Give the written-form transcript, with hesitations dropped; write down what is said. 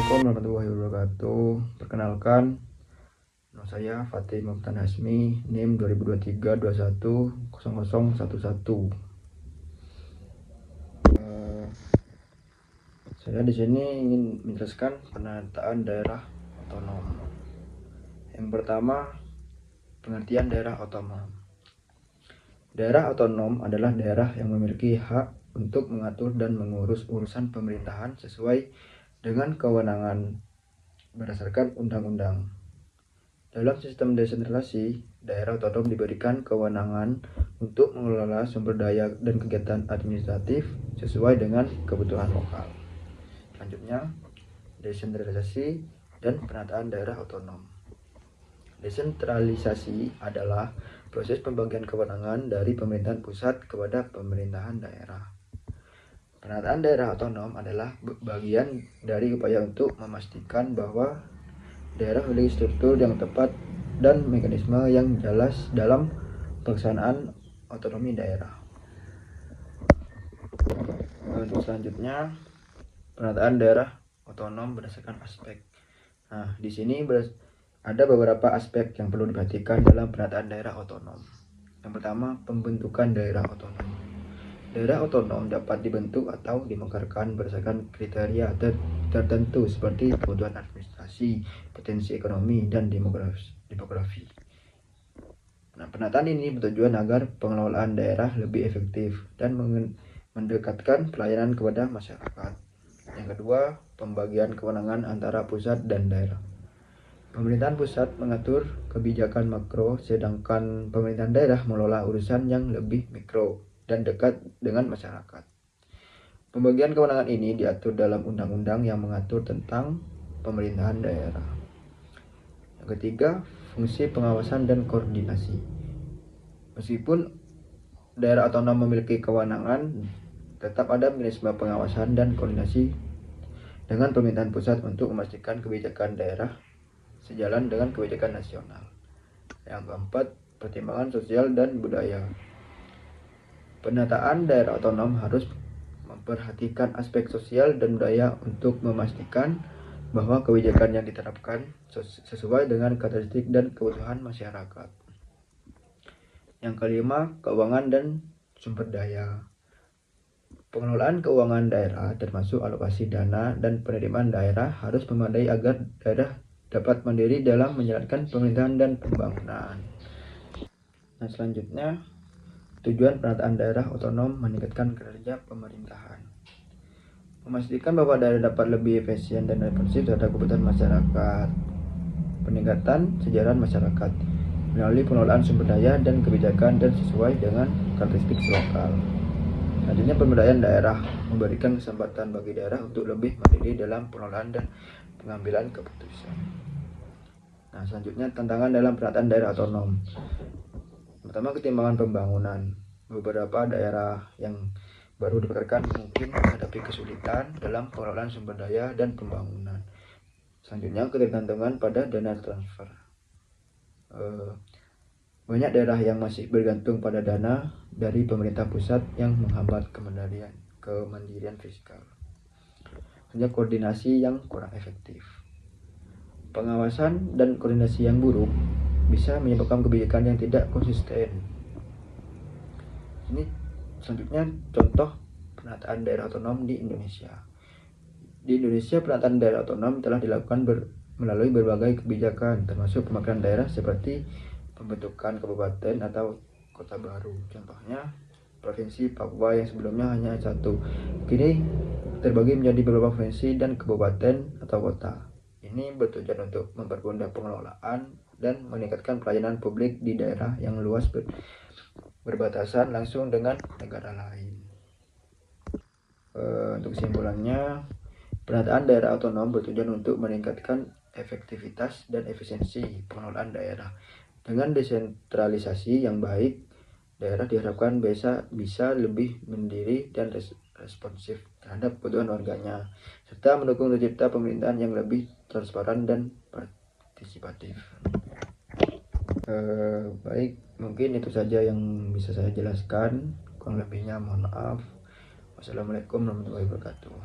Assalamualaikum warahmatullahi wabarakatuh. Perkenalkan, nama saya Fatih Mokhtar Hasmi, NIM 2023210011. Saya di sini ingin menjelaskan penataan daerah otonom. Yang pertama, pengertian daerah otonom. Daerah otonom adalah daerah yang memiliki hak untuk mengatur dan mengurus urusan pemerintahan sesuai dengan kewenangan berdasarkan undang-undang. Dalam sistem desentralisasi, daerah otonom diberikan kewenangan untuk mengelola sumber daya dan kegiatan administratif sesuai dengan kebutuhan lokal. Selanjutnya, desentralisasi dan penataan daerah otonom. Desentralisasi adalah proses pembagian kewenangan dari pemerintahan pusat kepada pemerintahan daerah. Penataan daerah otonom adalah bagian dari upaya untuk memastikan bahwa daerah memiliki struktur yang tepat dan mekanisme yang jelas dalam pelaksanaan otonomi daerah. Untuk selanjutnya, penataan daerah otonom berdasarkan aspek. Nah, di sini ada beberapa aspek yang perlu diperhatikan dalam penataan daerah otonom. Yang pertama, pembentukan daerah otonom. Daerah otonom dapat dibentuk atau dimekarkan berdasarkan kriteria tertentu seperti kebutuhan administrasi, potensi ekonomi, dan demografi. Nah, penataan ini bertujuan agar pengelolaan daerah lebih efektif dan mendekatkan pelayanan kepada masyarakat. Yang kedua, pembagian kewenangan antara pusat dan daerah. Pemerintahan pusat mengatur kebijakan makro, sedangkan pemerintahan daerah mengelola urusan yang lebih mikro dan dekat dengan masyarakat. Pembagian kewenangan ini diatur dalam undang-undang yang mengatur tentang pemerintahan daerah. Yang ketiga, fungsi pengawasan dan koordinasi. Meskipun daerah otonom memiliki kewenangan, tetap ada mekanisme pengawasan dan koordinasi dengan pemerintahan pusat untuk memastikan kebijakan daerah sejalan dengan kebijakan nasional. Yang keempat, pertimbangan sosial dan budaya. Penataan daerah otonom harus memperhatikan aspek sosial dan budaya untuk memastikan bahwa kebijakan yang diterapkan sesuai dengan karakteristik dan kebutuhan masyarakat. Yang kelima, keuangan dan sumber daya. Pengelolaan keuangan daerah termasuk alokasi dana dan penerimaan daerah harus memadai agar daerah dapat mandiri dalam menjalankan pemerintahan dan pembangunan. Nah, selanjutnya, tujuan penataan daerah otonom meningkatkan kinerja pemerintahan. Memastikan bahwa daerah dapat lebih efisien dan responsif terhadap kebutuhan masyarakat. Peningkatan kesejahteraan masyarakat melalui pengelolaan sumber daya dan kebijakan dan sesuai dengan karakteristik lokal. Selanjutnya, pemberdayaan daerah memberikan kesempatan bagi daerah untuk lebih mandiri dalam pengelolaan dan pengambilan keputusan. Nah, selanjutnya, tantangan dalam penataan daerah otonom. Pertama, ketimbangan pembangunan. Beberapa daerah yang baru dipekerjakan mungkin menghadapi kesulitan dalam pengelolaan sumber daya dan pembangunan. Selanjutnya, ketergantungan pada dana transfer. Banyak daerah yang masih bergantung pada dana dari pemerintah pusat yang menghambat kemandirian fiskal. Selanjutnya, koordinasi yang kurang efektif. Pengawasan dan koordinasi yang buruk bisa menyebabkan kebijakan yang tidak konsisten. Ini selanjutnya contoh penataan daerah otonom di Indonesia. Di Indonesia, penataan daerah otonom telah dilakukan melalui berbagai kebijakan, termasuk pemekaran daerah seperti pembentukan kabupaten atau kota baru. Contohnya, Provinsi Papua yang sebelumnya hanya satu, kini terbagi menjadi beberapa provinsi dan kabupaten atau kota. Ini bertujuan untuk mempermudah pengelolaan dan meningkatkan pelayanan publik di daerah yang luas berbatasan langsung dengan negara lain. Untuk kesimpulannya, penataan daerah otonom bertujuan untuk meningkatkan efektivitas dan efisiensi pengelolaan daerah. Dengan desentralisasi yang baik, daerah diharapkan bisa lebih mandiri dan responsif terhadap kebutuhan warganya, serta mendukung tercipta pemerintahan yang lebih transparan dan partisipatif. Baik, mungkin itu saja yang bisa saya jelaskan. Kurang lebihnya mohon maaf. Wassalamualaikum warahmatullahi wabarakatuh.